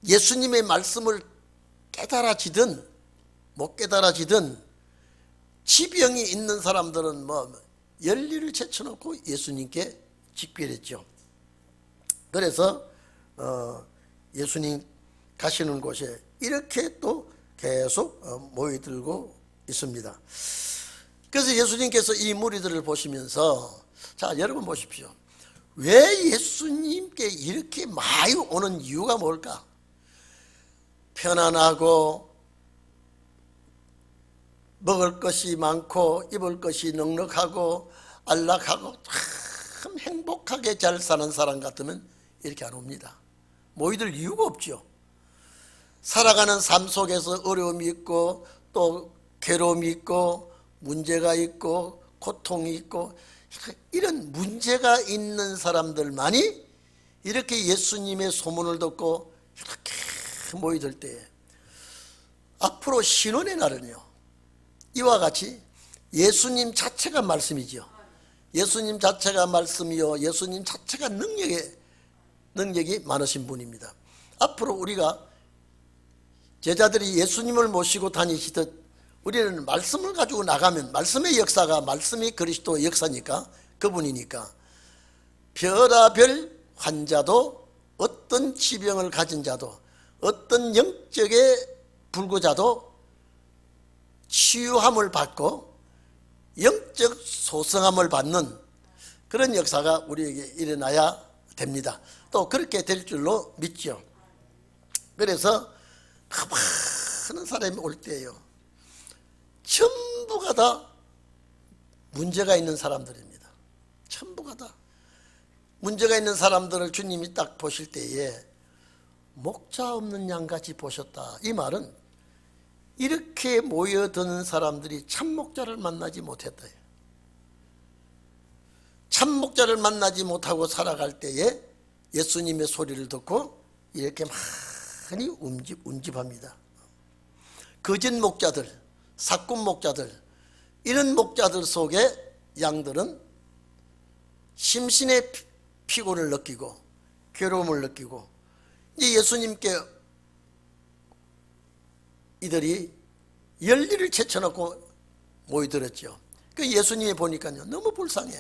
예수님의 말씀을 깨달아지든 못 깨달아지든 지병이 있는 사람들은 열리를 제쳐놓고 예수님께 직결했죠. 그래서 예수님 가시는 곳에 이렇게 또 계속 모여들고 있습니다. 그래서 예수님께서 이 무리들을 보시면서, 자, 여러분 보십시오. 왜 예수님께 이렇게 많이 오는 이유가 뭘까? 편안하고 먹을 것이 많고 입을 것이 넉넉하고 안락하고 참 행복하게 잘 사는 사람 같으면 이렇게 안 옵니다. 모이들 이유가 없죠. 살아가는 삶 속에서 어려움이 있고 또 괴로움이 있고 문제가 있고 고통이 있고 이런 문제가 있는 사람들만이 이렇게 예수님의 소문을 듣고 이렇게 모이들 때에 앞으로 신혼의 날은요, 이와 같이 예수님 자체가 말씀이죠. 예수님 자체가 말씀이요, 예수님 자체가 능력이 많으신 분입니다. 앞으로 우리가 제자들이 예수님을 모시고 다니시듯 우리는 말씀을 가지고 나가면, 말씀의 역사가, 말씀이 그리스도의 역사니까, 그분이니까 별하별 환자도, 어떤 지병을 가진 자도, 어떤 영적의 불구자도 치유함을 받고 영적 소성함을 받는 그런 역사가 우리에게 일어나야 됩니다. 또 그렇게 될 줄로 믿죠. 그래서 많은 사람이 올 때예요, 전부가 다 문제가 있는 사람들입니다. 전부가 다 문제가 있는 사람들을 주님이 딱 보실 때에 목자 없는 양같이 보셨다. 이 말은 이렇게 모여드는 사람들이 참 목자를 만나지 못했다. 참 목자를 만나지 못하고 살아갈 때에 예수님의 소리를 듣고 이렇게 많이 운집합니다. 거짓 목자들, 사꾼 목자들, 이런 목자들 속에 양들은 심신의 피곤을 느끼고 괴로움을 느끼고, 이제 예수님께 이들이 열리를 제쳐놓고 모이들었죠. 그 예수님이 보니까요, 너무 불쌍해.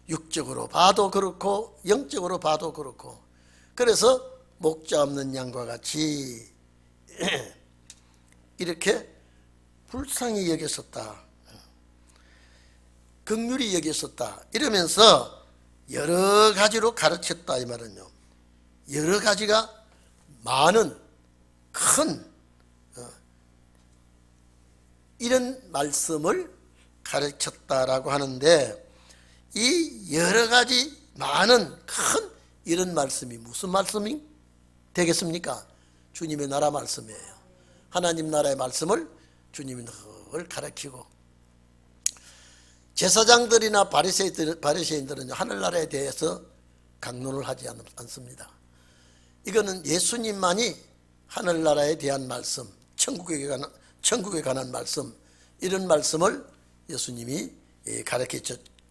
육적으로 봐도 그렇고 영적으로 봐도 그렇고. 그래서 목자 없는 양과 같이 이렇게 불쌍히 여겼었다, 긍휼히 여겼었다, 이러면서 여러 가지로 가르쳤다. 이 말은요, 여러 가지가 많은 큰 이런 말씀을 가르쳤다라고 하는데, 이 여러 가지 많은 큰 이런 말씀이 무슨 말씀이 되겠습니까? 주님의 나라 말씀이에요. 하나님 나라의 말씀을 주님이 늘 가르치고, 제사장들이나 바리새인들은 하늘나라에 대해서 강론을 하지 않습니다. 이거는 예수님만이 하늘나라에 대한 말씀, 천국에 관한 말씀, 이런 말씀을 예수님이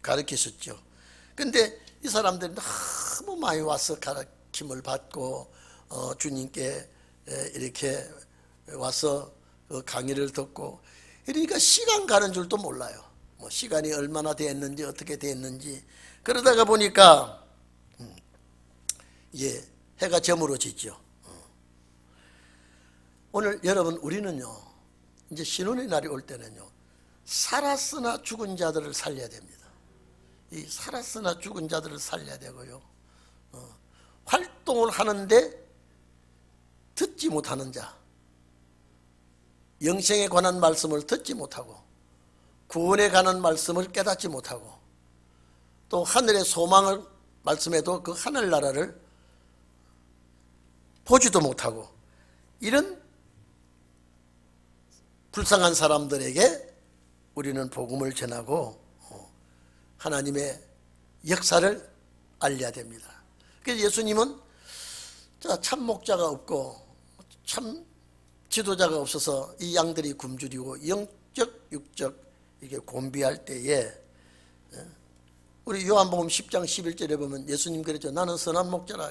가르치셨죠. 그런데 이 사람들이 너무 많이 와서 가르침을 받고 주님께 이렇게 와서 강의를 듣고, 그러니까 시간 가는 줄도 몰라요. 시간이 얼마나 됐는지 어떻게 됐는지. 그러다가 보니까 해가 저물어지죠. 오늘 여러분, 우리는요, 이제 신혼의 날이 올 때는요, 살았으나 죽은 자들을 살려야 됩니다. 이 살았으나 죽은 자들을 살려야 되고요, 활동을 하는데 듣지 못하는 자, 영생에 관한 말씀을 듣지 못하고 구원에 관한 말씀을 깨닫지 못하고 또 하늘의 소망을 말씀해도 그 하늘나라를 보지도 못하고, 이런 불쌍한 사람들에게 우리는 복음을 전하고 하나님의 역사를 알려야 됩니다. 그래서 예수님은 참 목자가 없고 참 지도자가 없어서 이 양들이 굶주리고 영적 육적 이게 곤비할 때에, 우리 요한복음 10장 11절에 보면 예수님 그랬죠. 나는 선한 목자라.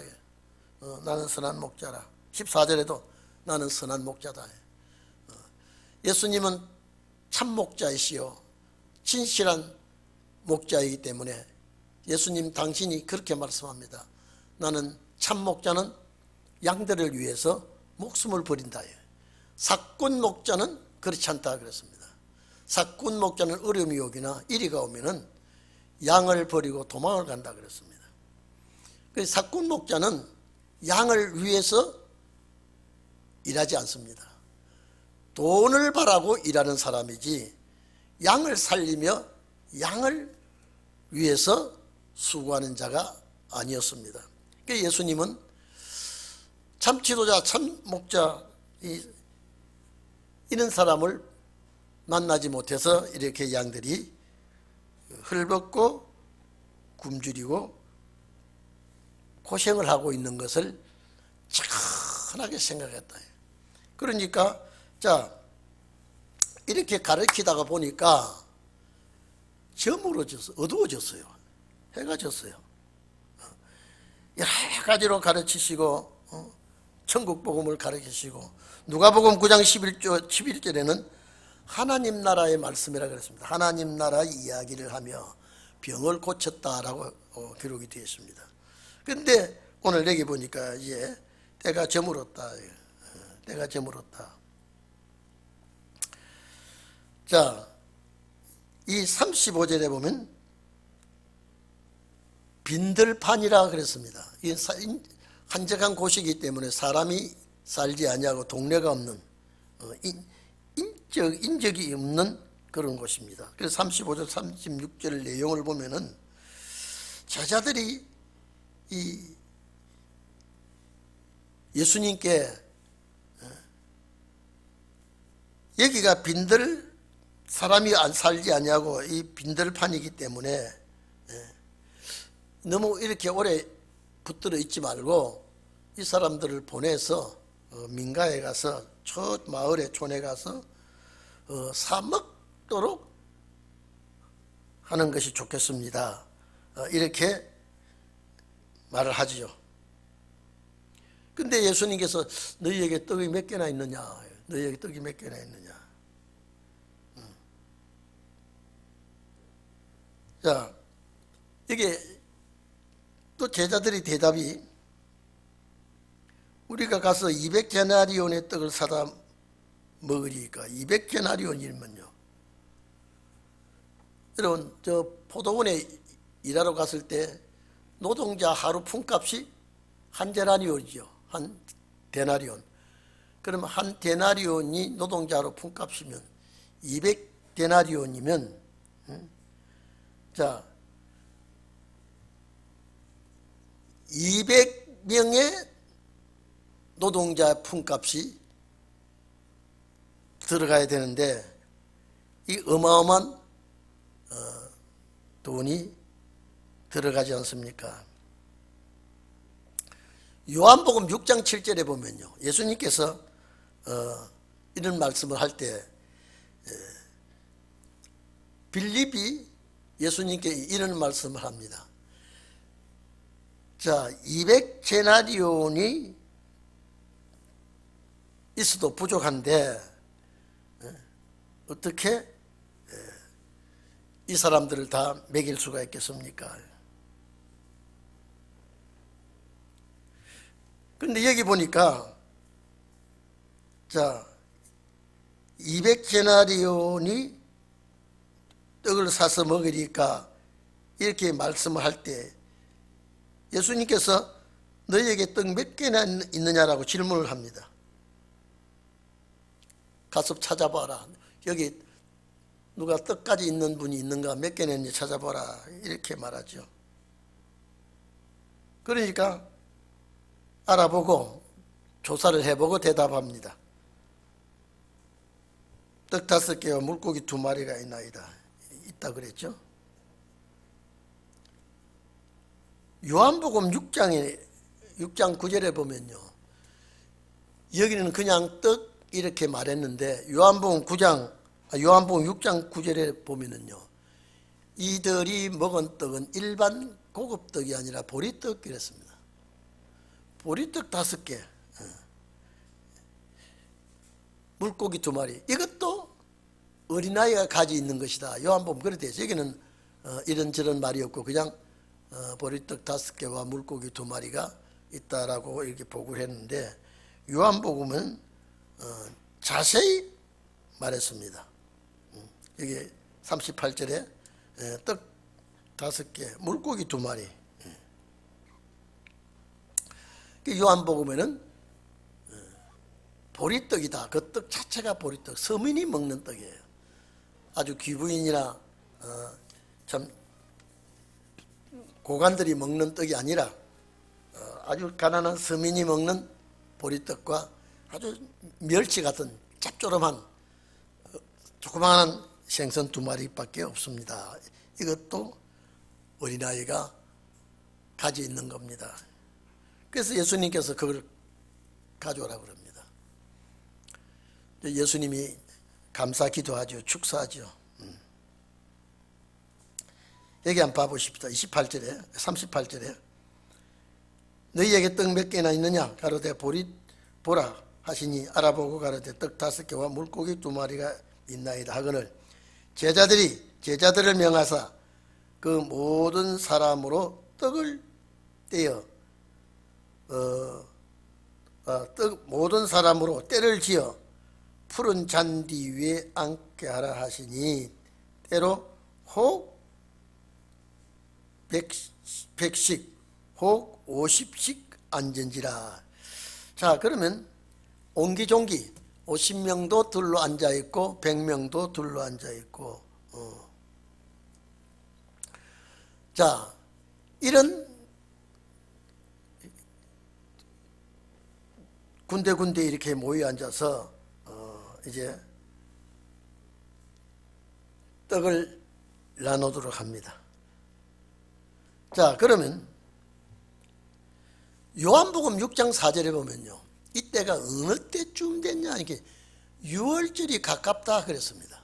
나는 선한 목자라. 14절에도 나는 선한 목자다. 예수님은 참 목자이시요 진실한 목자이기 때문에 예수님 당신이 그렇게 말씀합니다. 나는 참 목자는 양들을 위해서 목숨을 버린다. 사꾼 목자는 그렇지 않다 그랬습니다. 사꾼 목자는 어려움이 오거나 이리가 오면은 양을 버리고 도망을 간다 그랬습니다. 그래서 사꾼 목자는 양을 위해서 일하지 않습니다. 돈을 바라고 일하는 사람이지 양을 살리며 양을 위해서 수고하는 자가 아니었습니다. 그러니까 예수님은 참 지도자, 참 목자 이런 사람을 만나지 못해서 이렇게 양들이 헐벗고 굶주리고 고생을 하고 있는 것을 천하게 생각했다. 그러니까 자 이렇게 가르치다가 보니까 저물어졌어, 어두워졌어요. 해가 졌어요. 여러 가지로 가르치시고 천국 복음을 가르치시고 누가복음 9장 11절에는 하나님 나라의 말씀이라 그랬습니다. 하나님 나라 이야기를 하며 병을 고쳤다라고 기록이 되어 있습니다. 그런데 오늘 여기 보니까 이제 때가 저물었다. 때가 저물었다. 자, 이 35절에 보면 빈들판이라 그랬습니다. 이 한적한 곳이기 때문에 사람이 살지 아니하고 동네가 없는 인적이 없는 그런 곳입니다. 그래서 35절 36절 내용을 보면은 제자들이 이 예수님께 여기가 빈들 사람이 살지 아니하고 이 빈들판이기 때문에 너무 이렇게 오래 붙들어 있지 말고 이 사람들을 보내서 민가에 가서 저 마을에 촌에 가서 사 먹도록 하는 것이 좋겠습니다. 이렇게 말을 하지요. 근데 예수님께서 너희에게 떡이 몇 개나 있느냐? 너희에게 떡이 몇 개나 있느냐? 자, 이게 또 제자들이 대답이 우리가 가서 200데나리온의 떡을 사다 먹으리까 200데나리온이면요. 여러분 저 포도원에 일하러 갔을 때 노동자 하루 품값이 한 데나리온이죠. 한 데나리온. 그러면 한 데나리온이 노동자 하루 품값이면 200데나리온이면 자 200명의 노동자 품값이 들어가야 되는데 이 어마어마한 돈이 들어가지 않습니까? 요한복음 6장 7절에 보면요, 예수님께서 이런 말씀을 할 때 빌립이 예수님께 이런 말씀을 합니다. 자, 200데나리온이 있어도 부족한데 어떻게 이 사람들을 다 먹일 수가 있겠습니까? 근데 여기 보니까 자 200데나리온이 떡을 사서 먹으니까 이렇게 말씀을 할 때 예수님께서 너희에게 떡 몇 개나 있느냐라고 질문을 합니다. 가서 찾아봐라. 여기 누가 떡까지 있는 분이 있는가, 몇 개나 있는지 찾아봐라. 이렇게 말하죠. 그러니까 알아보고 조사를 해보고 대답합니다. 떡 5개와 물고기 2마리가 있나이다. 있다 그랬죠. 요한복음 6장 9절에 보면요, 여기는 그냥 떡 이렇게 말했는데 요한복음 6장 9절에 보면은요, 이들이 먹은 떡은 일반 고급 떡이 아니라 보리떡 이랬습니다. 보리떡 5개. 물고기 2마리, 이것도 어린아이가 가지고 있는 것이다. 요한복음 그렇게 되어 있어요. 여기는 이런저런 말이 없고 그냥 보리떡 5개와 물고기 2마리가 있다라고 이렇게 보고를 했는데, 요한복음은 자세히 말했습니다. 여기 38절에 떡 5개, 물고기 2마리. 요한복음에는 보리떡이다. 그 떡 자체가 보리떡, 서민이 먹는 떡이에요. 아주 귀부인이나 참 고관들이 먹는 떡이 아니라 아주 가난한 서민이 먹는 보리떡과 아주 멸치 같은 짭조름한 조그마한 생선 2마리밖에 없습니다. 이것도 어린아이가 가지고 있는 겁니다. 그래서 예수님께서 그걸 가져오라고 그럽니다. 예수님이 감사 기도하죠. 축사하죠. 여기 한번 봐보십시다. 28절에 38절에 너희에게 떡 몇 개나 있느냐 가로되 보라 하시니 알아보고 가로되 떡 5개와 물고기 2마리가 있나이다 하거늘 제자들을 명하사 그 모든 사람으로 떡을 떼어 모든 사람으로 때를 지어 푸른 잔디 위에 앉게 하라 하시니 때로 혹 100씩 혹 50씩 앉은지라. 자, 그러면 옹기종기 50명도 둘러 앉아있고 100명도 둘러 앉아있고 자, 이런 군데군데 이렇게 모여 앉아서 이제 떡을 나누도록 합니다. 자, 그러면 요한복음 6장 4절에 보면요, 이때가 어느 때쯤 됐냐, 이렇게 6월절이 가깝다 그랬습니다.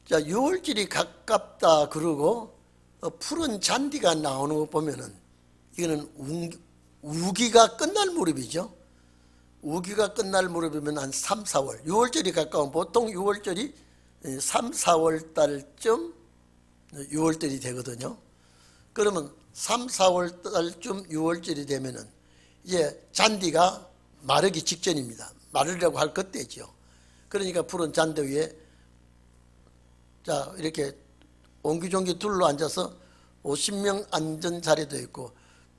자, 6월절이 가깝다 그러고 푸른 잔디가 나오는 거 보면은 이거는 우기가 끝날 무렵이죠. 우기가 끝날 무렵이면 한 3, 4월, 6월절이 가까운, 보통 6월절이 3, 4월 달쯤 6월절이 되거든요. 그러면 3, 4월 달쯤 6월절이 되면은 이제 잔디가 마르기 직전입니다. 마르려고 할 그때죠. 그러니까 푸른 잔디 위에 자, 이렇게 옹기종기 둘러 앉아서 50명 앉은 자리도 있고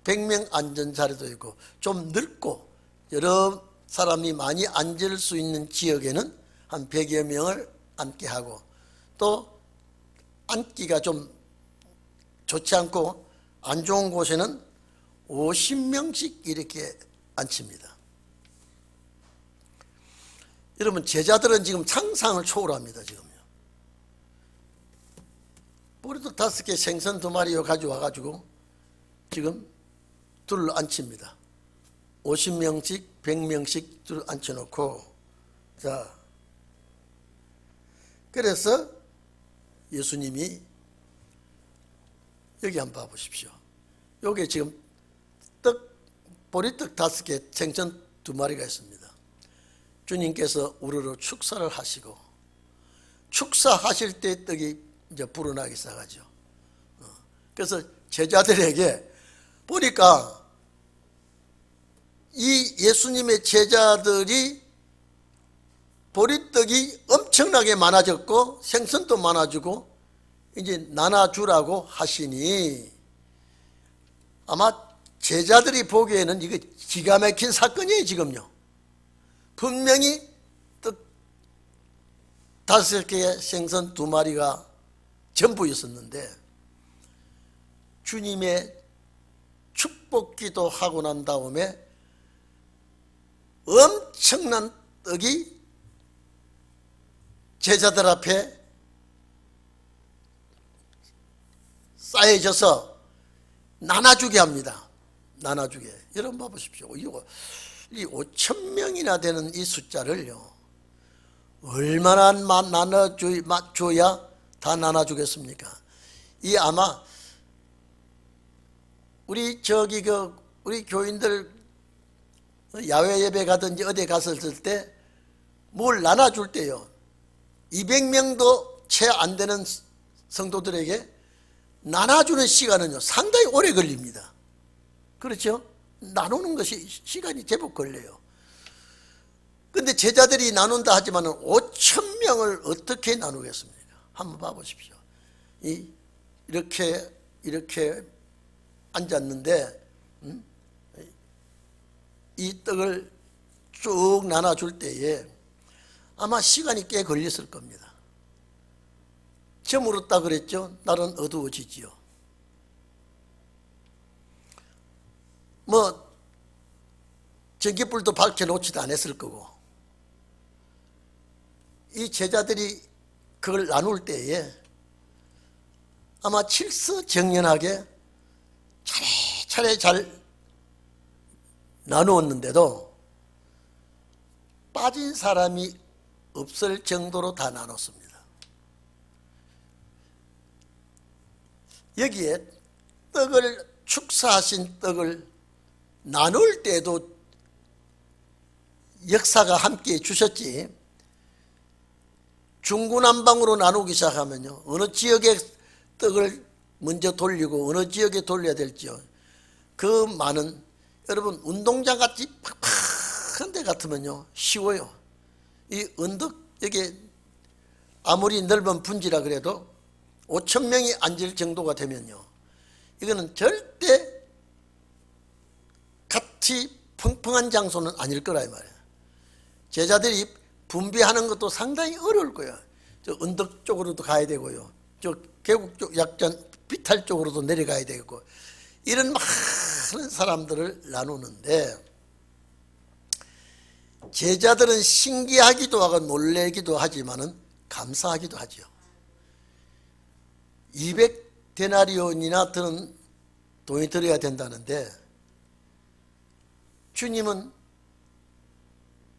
100명 앉은 자리도 있고, 좀 넓고 여러 사람이 많이 앉을 수 있는 지역에는 한 100여 명을 앉게 하고, 또 앉기가 좀 좋지 않고 안 좋은 곳에는 50명씩 이렇게 앉힙니다. 여러분, 제자들은 지금 상상을 초월합니다. 지금요. 보리떡 5개, 생선 2마리 가져와 가지고 지금 둘러 앉힙니다. 50명씩 100명씩 둘러 앉혀놓고, 자, 그래서 예수님이 여기 한번 봐보십시오. 여기 지금 보리떡 5개, 생선 2마리가 있습니다. 주님께서 우르르 축사를 하시고, 축사하실 때 떡이 이제 불어나기 시작하죠. 그래서 제자들에게 보니까 이 예수님의 제자들이 보리떡이 엄청나게 많아졌고 생선도 많아지고 이제 나눠주라고 하시니, 아마 제자들이 보기에는 이거 기가 막힌 사건이에요. 지금요, 분명히 떡 5개의 생선 2마리가 전부였었는데 주님의 축복기도 하고 난 다음에 엄청난 떡이 제자들 앞에 쌓여져서 나눠주게 합니다. 나눠주게. 여러분 봐보십시오. 이 5,000명이나 되는 이 숫자를요, 얼마나 나눠줘야 다 나눠주겠습니까? 이 아마 우리 우리 교인들 야외 예배 가든지 어디 갔을 때 뭘 나눠줄 때요, 200명도 채 안 되는 성도들에게 나눠주는 시간은요 상당히 오래 걸립니다. 그렇죠? 나누는 것이 시간이 제법 걸려요. 근데 제자들이 나눈다 하지만 5,000명을 어떻게 나누겠습니까? 한번 봐보십시오. 이렇게 앉았는데 이 떡을 쭉 나눠줄 때에 아마 시간이 꽤 걸렸을 겁니다. 저물었다 그랬죠? 날은 어두워지지요. 뭐 전기불도 밝혀놓지도 않았을 거고, 이 제자들이 그걸 나눌 때에 아마 칠서정연하게 차례차례 잘 나누었는데도 빠진 사람이 없을 정도로 다 나눴습니다. 여기에 떡을 축사하신 떡을 나눌 때도 역사가 함께 주셨지, 중구난방으로 나누기 시작하면요 어느 지역에 떡을 먼저 돌리고 어느 지역에 돌려야 될지요, 그 많은, 여러분 운동장 같이 팍팍한 데 같으면요 쉬워요. 이 언덕, 여기 아무리 넓은 분지라 그래도 5,000명이 앉을 정도가 되면요 이거는 절대 같이 펑펑한 장소는 아닐 거라 이 말이에요. 제자들이 분배하는 것도 상당히 어려울 거예요. 저 언덕 쪽으로도 가야 되고요, 저 계곡 쪽 약간 비탈 쪽으로도 내려가야 되고, 이런 많은 사람들을 나누는데 제자들은 신기하기도 하고 놀래기도 하지만은 감사하기도 하죠. 200데나리온이나 드는 돈이 들어야 된다는데 주님은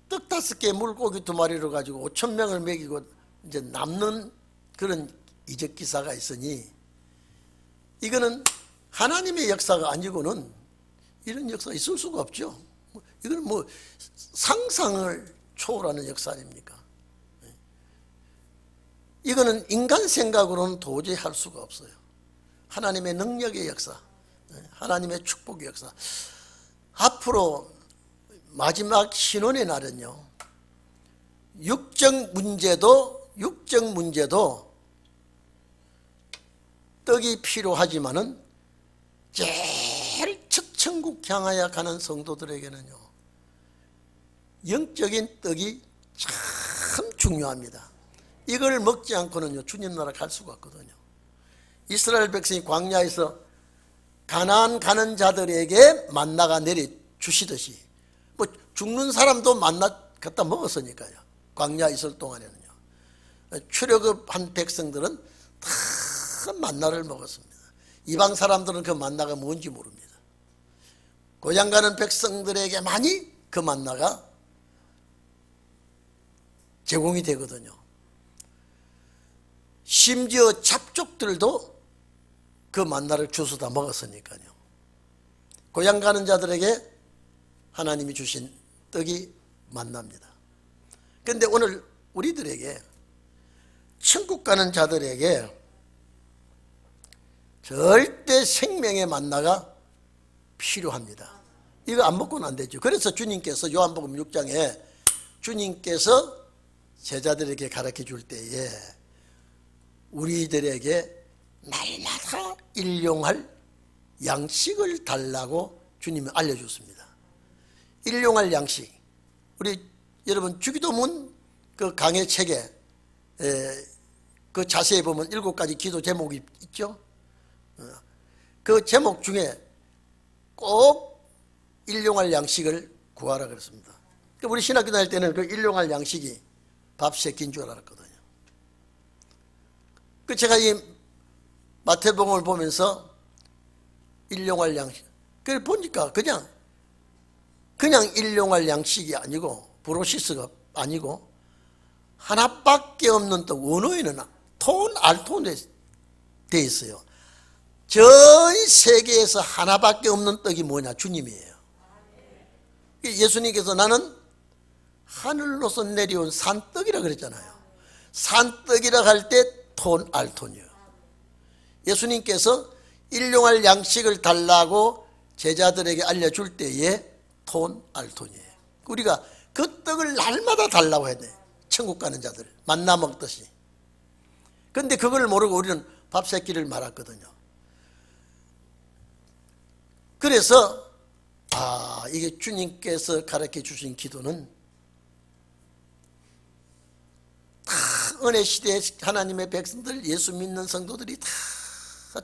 떡 5개 물고기 2마리를 가지고 5,000명을 먹이고 이제 남는 그런 이적 기사가 있으니, 이거는 하나님의 역사가 아니고는 이런 역사가 있을 수가 없죠. 이건 뭐 상상을 초월하는 역사 아닙니까? 이거는 인간 생각으로는 도저히 할 수가 없어요. 하나님의 능력의 역사, 하나님의 축복의 역사. 앞으로 마지막 신혼의 날은요 육적 문제도 떡이 필요하지만은 제일 첫 천국 향하여 가는 성도들에게는요 영적인 떡이 참 중요합니다. 이걸 먹지 않고는요 주님 나라 갈 수가 없거든요. 이스라엘 백성이 광야에서 가나안 가는 자들에게 만나가 내려 주시듯이 뭐 죽는 사람도 만나 갖다 먹었으니까요. 광야 있을 동안에는요 출애굽한 백성들은 다 만나를 먹었습니다. 이방 사람들은 그 만나가 뭔지 모릅니다. 고향 가는 백성들에게만이 그 만나가 제공이 되거든요. 심지어 잡족들도 그 만나를 주워다 먹었으니까요. 고향 가는 자들에게 하나님이 주신 떡이 만납니다. 그런데 오늘 우리들에게, 천국 가는 자들에게 절대 생명의 만나가 필요합니다. 이거 안 먹고는 안 되죠. 그래서 주님께서 요한복음 6장에 주님께서 제자들에게 가르쳐 줄 때에 우리들에게 날마다 일용할 양식을 달라고 주님이 알려줬습니다. 일용할 양식, 우리 여러분 주기도문 그 강해 책에 그 자세히 보면 7가지 기도 제목이 있죠. 그 제목 중에 꼭 일용할 양식을 구하라 그랬습니다. 우리 신학교 다닐 때는 그 일용할 양식이 밥 3끼인 줄 알았거든요. 그 제가 이 마태복음을 보면서 일용할 양식, 그걸 보니까 그냥 일용할 양식이 아니고 브로시스가 아니고 하나밖에 없는 떡, 원어에는 알톤에 돼 있어요. 전 세계에서 하나밖에 없는 떡이 뭐냐? 주님이에요. 예수님께서 나는 하늘로서 내려온 산떡이라 그랬잖아요. 산떡이라 할 때 톤 알톤이요. 예수님께서 일용할 양식을 달라고 제자들에게 알려줄 때에 톤 알톤이에요. 우리가 그 떡을 날마다 달라고 해야 돼. 천국 가는 자들 만나 먹듯이. 근데 그걸 모르고 우리는 밥 세 끼를 말았거든요. 그래서 이게 주님께서 가르쳐 주신 기도는 다 은혜 시대에 하나님의 백성들, 예수 믿는 성도들이 다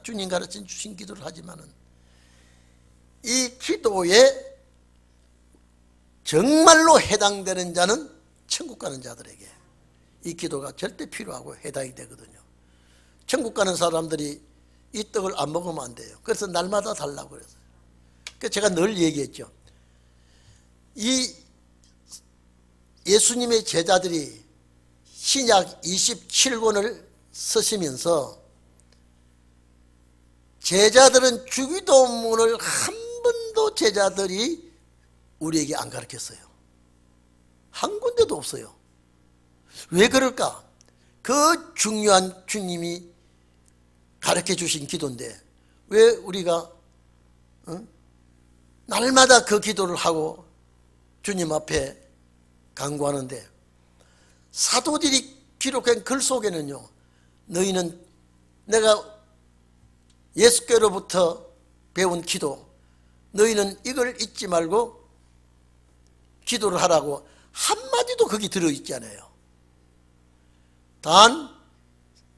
주님 가르쳐 주신 기도를 하지만은 이 기도에 정말로 해당되는 자는 천국 가는 자들에게 이 기도가 절대 필요하고 해당이 되거든요. 천국 가는 사람들이 이 떡을 안 먹으면 안 돼요. 그래서 날마다 달라고 그랬어요. 그래서 제가 늘 얘기했죠. 이 예수님의 제자들이 신약 27권을 쓰시면서 제자들은 주기도문을 한 번도 제자들이 우리에게 안 가르쳤어요. 한 군데도 없어요. 왜 그럴까? 그 중요한 주님이 가르쳐 주신 기도인데 왜 우리가 날마다 그 기도를 하고 주님 앞에 간구하는데, 사도들이 기록한 글 속에는요, 너희는 내가 예수께로부터 배운 기도, 너희는 이걸 잊지 말고 기도를 하라고 한마디도 거기 들어있지 않아요. 단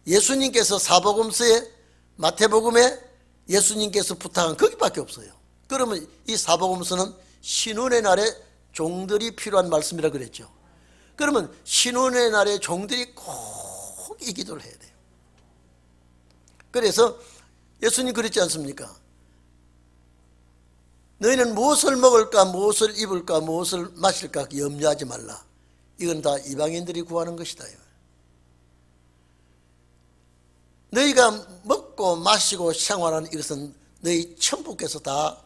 예수님께서 사복음서에, 마태복음에 예수님께서 부탁한 거기밖에 없어요. 그러면 이 사복음서는 신혼의 날에 종들이 필요한 말씀이라 그랬죠. 그러면 신혼의 날에 종들이 꼭 이 기도를 해야 돼요. 그래서 예수님 그랬지 않습니까? 너희는 무엇을 먹을까, 무엇을 입을까, 무엇을 마실까 염려하지 말라. 이건 다 이방인들이 구하는 것이다. 너희가 먹고 마시고 생활하는 이것은 너희 천국께서 다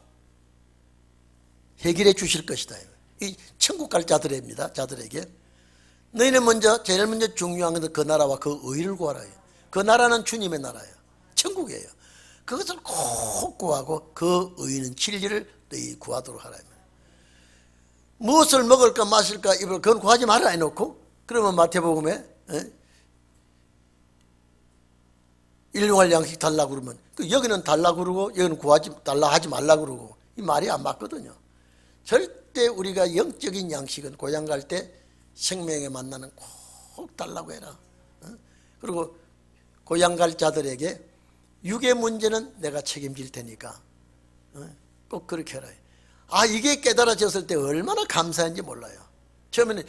해결해 주실 것이다. 이 천국 갈 자들입니다. 자들에게 너희는 제일 먼저 중요한 것은 그 나라와 그 의를 구하라. 그 나라는 주님의 나라예요. 천국이에요. 그것을 꼭 구하고 그 의는 진리를 너희 구하도록 하라. 무엇을 먹을까 마실까 입을 그건 구하지 말아 해놓고, 그러면 마태복음에 일용할 양식 달라고 그러면 여기는 달라고 그러고 여기는 달라 하지 말라고 그러고, 이 말이 안 맞거든요. 절대 우리가 영적인 양식은 고향 갈 때 생명의 만나는 꼭 달라고 해라. 그리고 고향 갈 자들에게 육의 문제는 내가 책임질 테니까 꼭 그렇게 해라. 이게 깨달아졌을 때 얼마나 감사한지 몰라요. 처음에는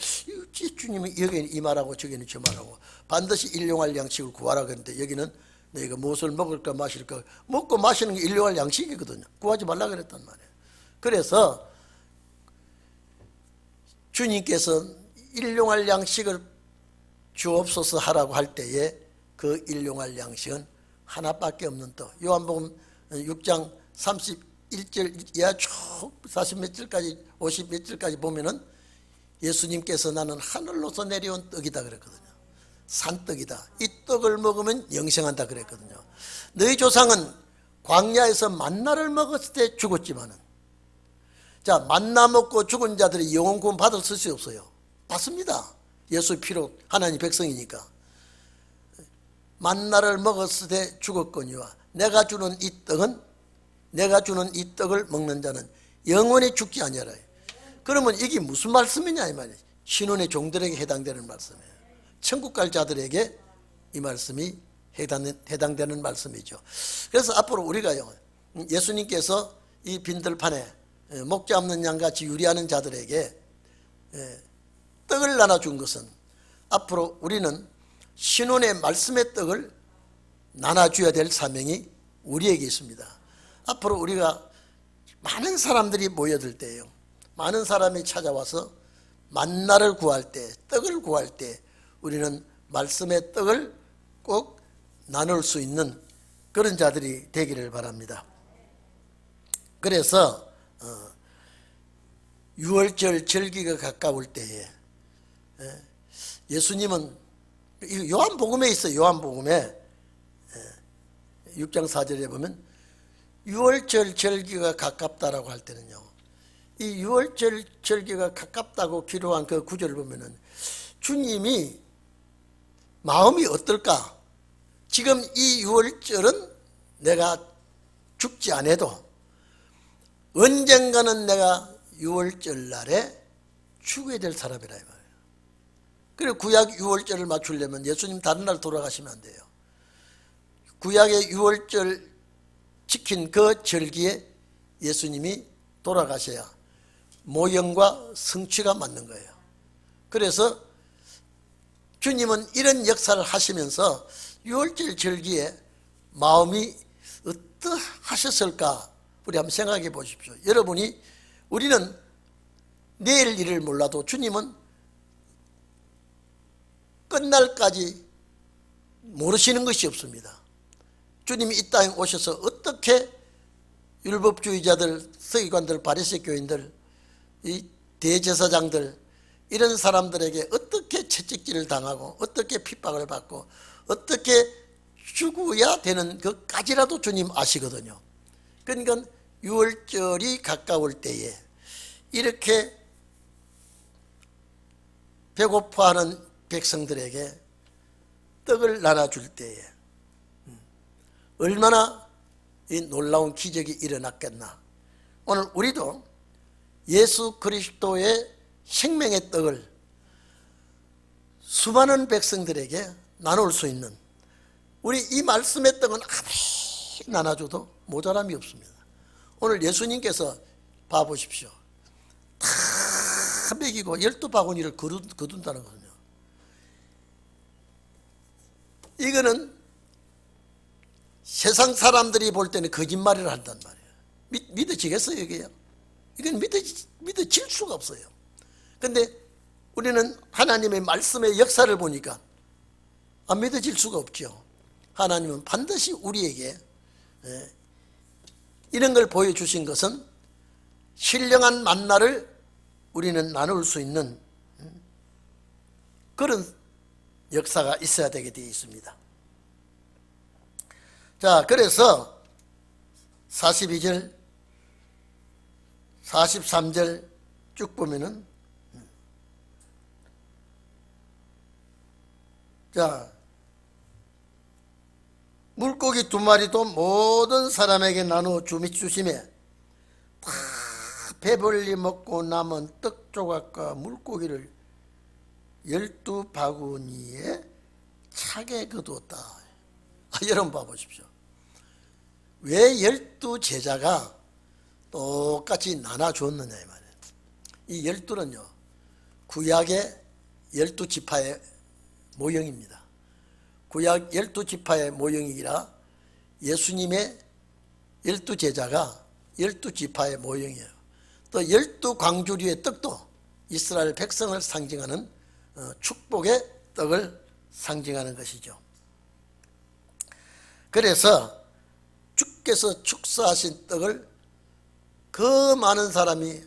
주님이 여기는 이 말하고 저기는 저 말하고 반드시 일용할 양식을 구하라 그랬는데, 여기는 너희가 무엇을 먹을까 마실까, 먹고 마시는 게 일용할 양식이거든요. 구하지 말라 그랬단 말이에요. 그래서 주님께서 일용할 양식을 주옵소서 하라고 할 때에 그 일용할 양식은 하나밖에 없는 떡. 요한복음 6장 31절 이하 쭉 40몇 절까지 50몇 절까지 보면은 예수님께서 나는 하늘로서 내려온 떡이다 그랬거든요. 산떡이다. 이 떡을 먹으면 영생한다 그랬거든요. 너희 조상은 광야에서 만나를 먹었을 때 죽었지만은, 자, 만나 먹고 죽은 자들이 영혼 구원 받을 수 없어요. 맞습니다. 예수 피로 하나님 백성이니까. 만나를 먹었을 때 죽었거니와 내가 주는 이 떡을 먹는 자는 영원히 죽지 아니하라. 그러면 이게 무슨 말씀이냐 이 말이에요. 신혼의 종들에게 해당되는 말씀이에요. 천국 갈 자들에게 이 말씀이 해당되는 말씀이죠. 그래서 앞으로 우리가요, 예수님께서 이 빈들판에 목자 없는 양같이 유리하는 자들에게 떡을 나눠준 것은, 앞으로 우리는 신혼의 말씀의 떡을 나눠줘야 될 사명이 우리에게 있습니다. 앞으로 우리가 많은 사람들이 모여들 때예요, 많은 사람이 찾아와서 만나를 구할 때, 떡을 구할 때 우리는 말씀의 떡을 꼭 나눌 수 있는 그런 자들이 되기를 바랍니다. 그래서 6월절 절기가 가까울 때에 예수님은 요한복음에 있어요. 요한복음에 6장 4절에 보면 유월절 절기가 가깝다라고 할 때는요, 이 유월절 절기가 가깝다고 기록한 그 구절을 보면은 주님이 마음이 어떨까? 지금 이 유월절은 내가 죽지 않아도 언젠가는 내가 유월절 날에 죽어야 될 사람이라 이 말이에요. 그리고 구약 유월절을 맞추려면 예수님 다른 날 돌아가시면 안 돼요. 구약의 유월절 지킨 그 절기에 예수님이 돌아가셔야 모형과 성취가 맞는 거예요. 그래서 주님은 이런 역사를 하시면서 유월절 절기에 마음이 어떠하셨을까? 우리 한번 생각해 보십시오. 우리는 내일 일을 몰라도 주님은 끝날까지 모르시는 것이 없습니다. 주님이 이 땅에 오셔서 어떻게 율법주의자들, 서기관들, 바리새 교인들, 이 대제사장들, 이런 사람들에게 어떻게 채찍질을 당하고 어떻게 핍박을 받고 어떻게 죽어야 되는 것까지라도 주님 아시거든요. 그러니까 유월절이 가까울 때에 이렇게 배고파하는 백성들에게 떡을 나눠줄 때에 얼마나 이 놀라운 기적이 일어났겠나. 오늘 우리도 예수 그리스도의 생명의 떡을 수많은 백성들에게 나눌 수 있는, 우리 이 말씀의 떡은 아무리 나눠줘도 모자람이 없습니다. 오늘 예수님께서 봐보십시오. 다 먹이고 12바구니를 거둔다는 거거든요. 이거는 세상 사람들이 볼 때는 거짓말을 한단 말이에요. 믿어지겠어요, 이게요? 이건 믿어질 수가 없어요. 근데 우리는 하나님의 말씀의 역사를 보니까 안 믿어질 수가 없죠. 하나님은 반드시 우리에게 이런 걸 보여주신 것은 신령한 만나를 우리는 나눌 수 있는 그런 역사가 있어야 되게 되어 있습니다. 자, 그래서 42절, 43절 쭉 보면은, 자, 물고기 2마리도 모든 사람에게 나누어 주심에 다 배불리 먹고 남은 떡 조각과 물고기를 12바구니에 차게 거두었다. 여러분 봐보십시오. 왜 12제자가 똑같이 나눠줬느냐 이 말이에요. 이 12는요, 구약의 12지파의 모형입니다. 구약 12지파의 모형이라 예수님의 12제자가 12지파의 모형이에요. 또 12광주리의 떡도 이스라엘 백성을 상징하는 축복의 떡을 상징하는 것이죠. 그래서 주께서 축사하신 떡을 그 많은 사람이,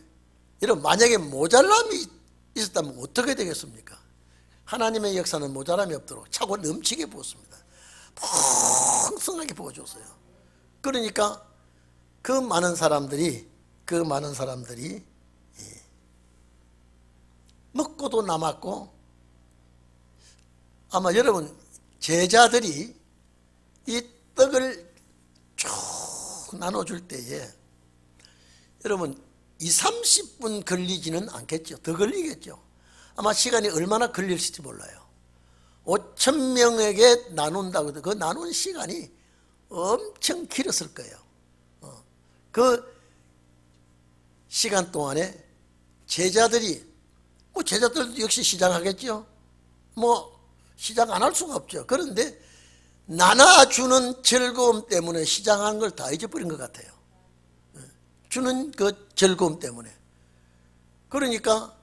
여러분 만약에 모자람이 있었다면 어떻게 되겠습니까? 하나님의 역사는 모자람이 없도록 차고 넘치게 부었습니다. 풍성하게 부어줬어요. 그러니까 그 많은 사람들이 먹고도 남았고, 아마 여러분 제자들이 이 떡을 쭉 나눠줄 때에 여러분 20-30분 걸리지는 않겠죠. 더 걸리겠죠. 아마 시간이 얼마나 걸릴지 몰라요. 5,000명에게 나눈다고 해도 그 나눈 시간이 엄청 길었을 거예요. 그 시간 동안에 제자들도 역시 시장하겠죠. 시장 안 할 수가 없죠. 그런데 나눠주는 즐거움 때문에 시장한 걸 다 잊어버린 것 같아요. 주는 그 즐거움 때문에. 그러니까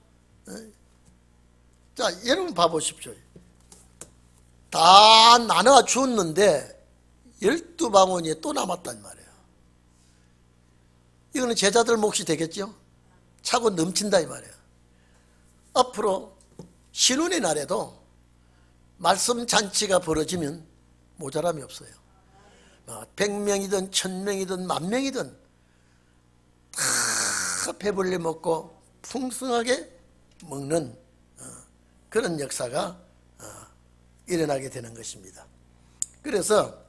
자, 여러분 봐보십시오. 다 나눠줬는데 12바구니에 또 남았단 말이에요. 이거는 제자들 몫이 되겠죠. 차고 넘친다 이 말이에요. 앞으로 신혼의 날에도 말씀 잔치가 벌어지면 모자람이 없어요. 100명이든 1000명이든 10,000명이든 다 배불리 먹고 풍성하게 먹는 그런 역사가 일어나게 되는 것입니다. 그래서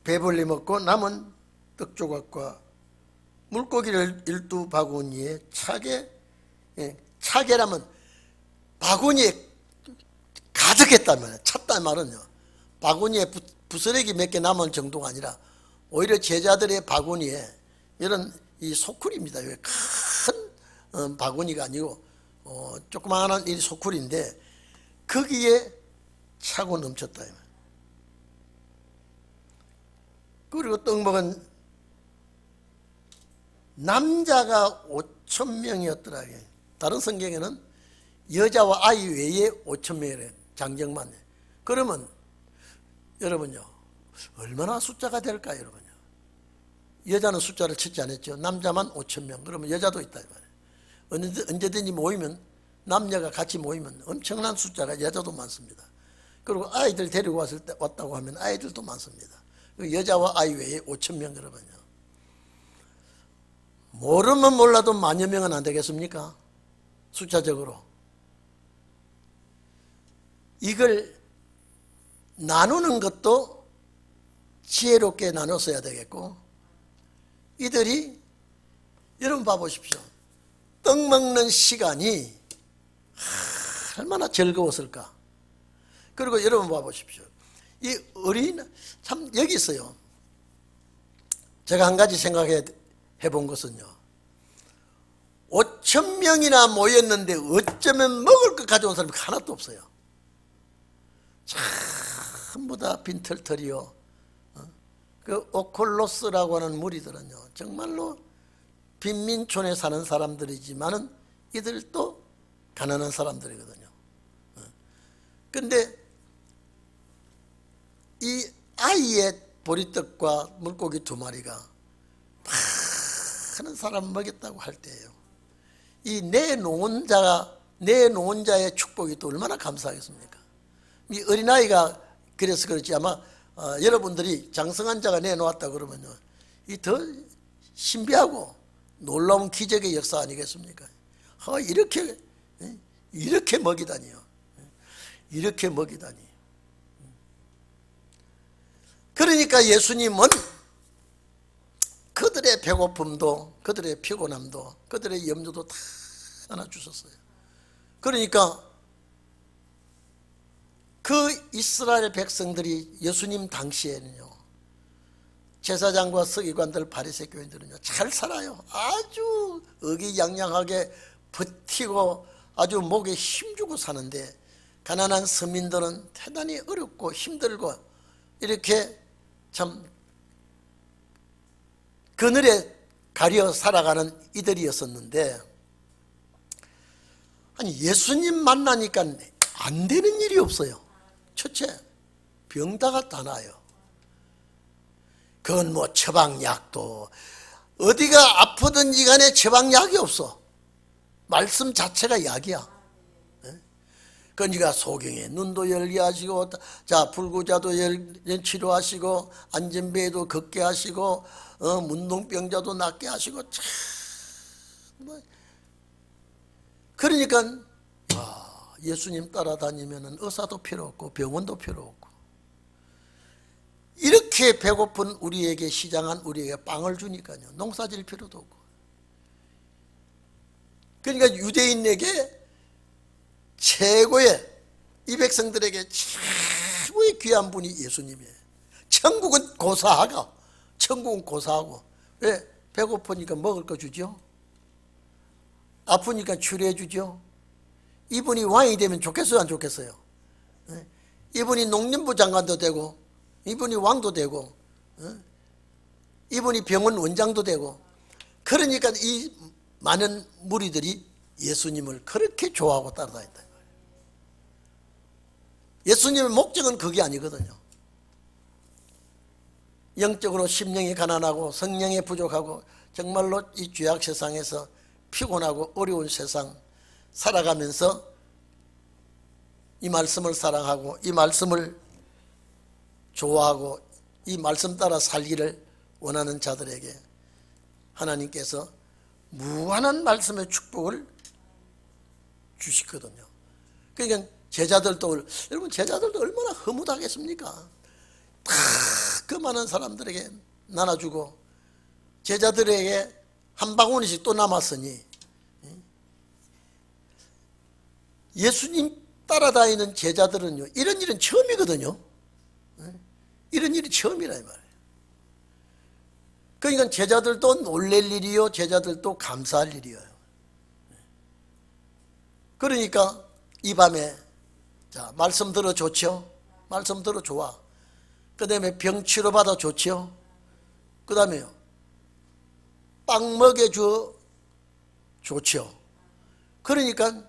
배불리 먹고 남은 떡 조각과 물고기를 12바구니에 차게라면 바구니에 가득했다면, 찼단 말은요, 바구니에 부스러기 몇 개 남은 정도가 아니라 오히려 제자들의 바구니에 이런 이 소쿠리입니다. 큰 바구니가 아니고 조그마한 이 소쿠리인데 거기에 차고 넘쳤다. 그리고 떡 먹은 남자가 5,000명이었더라. 다른 성경에는 여자와 아이 외에 5,000명이래. 장정만. 그러면 여러분요, 얼마나 숫자가 될까요, 여러분요? 여자는 숫자를 찾지 않았죠. 남자만 5,000명. 그러면 여자도 있다 이 말이에요. 언제든지 모이면, 남녀가 같이 모이면 엄청난 숫자가 여자도 많습니다. 그리고 아이들 데리고 왔다고 하면 아이들도 많습니다. 여자와 아이 외에 5,000명. 그러면요, 모르면 몰라도 10,000여 명은 안 되겠습니까? 숫자적으로. 이걸 나누는 것도 지혜롭게 나눴어야 되겠고, 이들이, 여러분 봐보십시오. 떡 먹는 시간이 얼마나 즐거웠을까. 그리고 여러분 봐보십시오. 이 참 여기 있어요. 제가 한 가지 생각해 본 것은요, 5,000명이나 모였는데 어쩌면 먹을 것 가져온 사람이 하나도 없어요. 전부 다 빈털터리요. 그 오콜로스라고 하는 무리들은요, 정말로 빈민촌에 사는 사람들이지만은 이들도 가난한 사람들이거든요. 그런데 이 아이의 보리떡과 물고기 2마리가 많은 사람 먹였다고 할 때예요, 이 내놓은 자의 축복이 또 얼마나 감사하겠습니까? 이 어린아이가 그래서 그렇지, 아마 여러분들이 장성한 자가 내놓았다 그러면요, 이 더 신비하고 놀라운 기적의 역사 아니겠습니까? 이렇게 먹이다니요. 이렇게 먹이다니. 그러니까 예수님은 그들의 배고픔도, 그들의 피곤함도, 그들의 염려도 다 하나 주셨어요. 그러니까 그 이스라엘 백성들이 예수님 당시에는요, 제사장과 서기관들, 바리새 교인들은요, 잘 살아요. 아주 의기양양하게 버티고 아주 목에 힘주고 사는데, 가난한 서민들은 대단히 어렵고 힘들고 이렇게 참 그늘에 가려 살아가는 이들이었었는데, 아니 예수님 만나니까 안 되는 일이 없어요. 첫째, 병다가 다 나요. 그건 뭐 처방약도, 어디가 아프든지 간에 처방약이 없어. 말씀 자체가 약이야. 그러니까 소경에 눈도 열게 하시고, 자 불구자도 치료하시고, 안전배에도 걷게 하시고, 문둥병자도 낫게 하시고, 참. 그러니까 예수님 따라다니면 의사도 필요 없고 병원도 필요 없고, 이렇게 배고픈 우리에게, 시장한 우리에게 빵을 주니까요, 농사질 필요도 없고. 그러니까 유대인에게 최고의, 이 백성들에게 최고의 귀한 분이 예수님이에요. 천국은 고사하고. 왜? 배고프니까 먹을 거 주죠. 아프니까 치료해 주죠. 이분이 왕이 되면 좋겠어요, 안 좋겠어요? 이분이 농림부 장관도 되고, 이분이 왕도 되고, 이분이 병원 원장도 되고. 그러니까 이 많은 무리들이 예수님을 그렇게 좋아하고 따라다닌다. 예수님의 목적은 그게 아니거든요. 영적으로 심령이 가난하고 성령이 부족하고 정말로 이 죄악 세상에서 피곤하고 어려운 세상 살아가면서 이 말씀을 사랑하고 이 말씀을 좋아하고 이 말씀 따라 살기를 원하는 자들에게 하나님께서 무한한 말씀의 축복을 주시거든요. 그러니까 제자들도, 여러분 제자들도 얼마나 흐뭇하겠습니까? 다 그 많은 사람들에게 나눠주고 제자들에게 한 바구니씩 또 남았으니 예수님 따라다니는 제자들은요, 이런 일은 처음이거든요. 이런 일이 처음이라 이 말이에요. 그러니까 제자들도 놀랄 일이요, 제자들도 감사할 일이에요. 그러니까 이 밤에 자, 말씀 들어 좋죠? 말씀 들어 좋아. 그 다음에 병 치료받아 좋죠? 그 다음에요, 빵 먹여줘 좋죠? 그러니까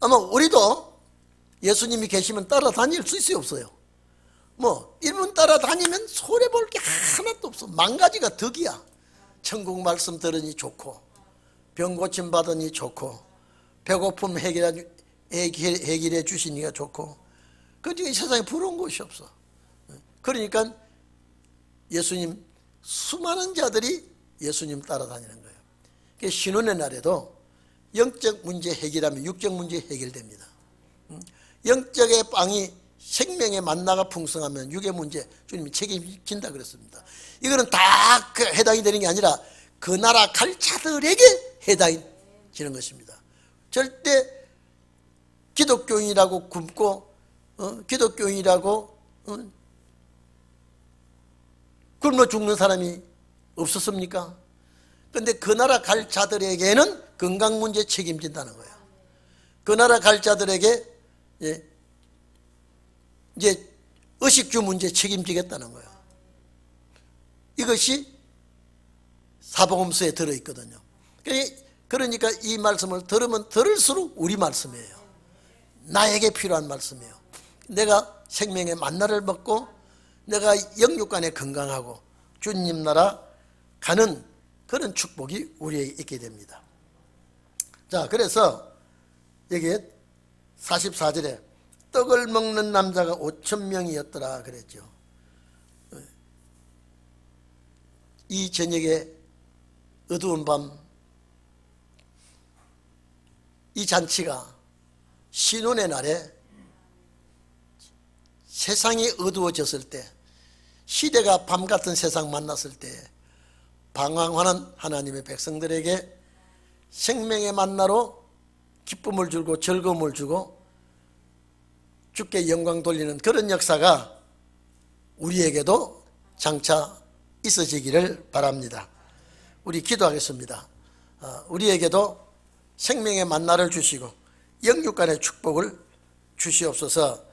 아마 우리도 예수님이 계시면 따라다닐 수 있어요, 없어요? 뭐 이분 따라다니면 손해볼 게 하나도 없어. 망가지가 덕이야. 천국 말씀 들으니 좋고, 병 고침 받으니 좋고, 배고픔 해결해 주시니까 좋고, 그러니까 이 세상에 부러운 것이 없어. 그러니까 예수님, 수많은 자들이 예수님 따라다니는 거예요. 그러니까 신혼의 날에도 영적 문제 해결하면 육적 문제 해결됩니다. 영적의 빵이 생명의 만나가 풍성하면 육의 문제 주님이 책임진다 그랬습니다. 이거는 다 해당이 되는 게 아니라 그 나라 갈 자들에게 해당이 되는 것입니다. 절대 기독교인이라고 굶고 기독교인이라고 굶어 죽는 사람이 없었습니까? 그런데 그 나라 갈 자들에게는 건강 문제 책임진다는 거예요. 그 나라 갈 자들에게 이제 의식주 문제 책임지겠다는 거예요. 이것이 사복음서에 들어있거든요. 그러니까 이 말씀을 들으면 들을수록 우리 말씀이에요. 나에게 필요한 말씀이에요. 내가 생명의 만나를 먹고 내가 영육간에 건강하고 주님 나라 가는 그런 축복이 우리에게 있게 됩니다. 자, 그래서 여기에 44절에 떡을 먹는 남자가 5,000명이었더라 그랬죠. 이 저녁에 어두운 밤, 이 잔치가 신혼의 날에 세상이 어두워졌을 때, 시대가 밤 같은 세상 만났을 때 방황하는 하나님의 백성들에게 생명의 만나로 기쁨을 주고 즐거움을 주고 주께 영광 돌리는 그런 역사가 우리에게도 장차 있어지기를 바랍니다. 우리 기도하겠습니다. 우리에게도 생명의 만나를 주시고 영육간의 축복을 주시옵소서.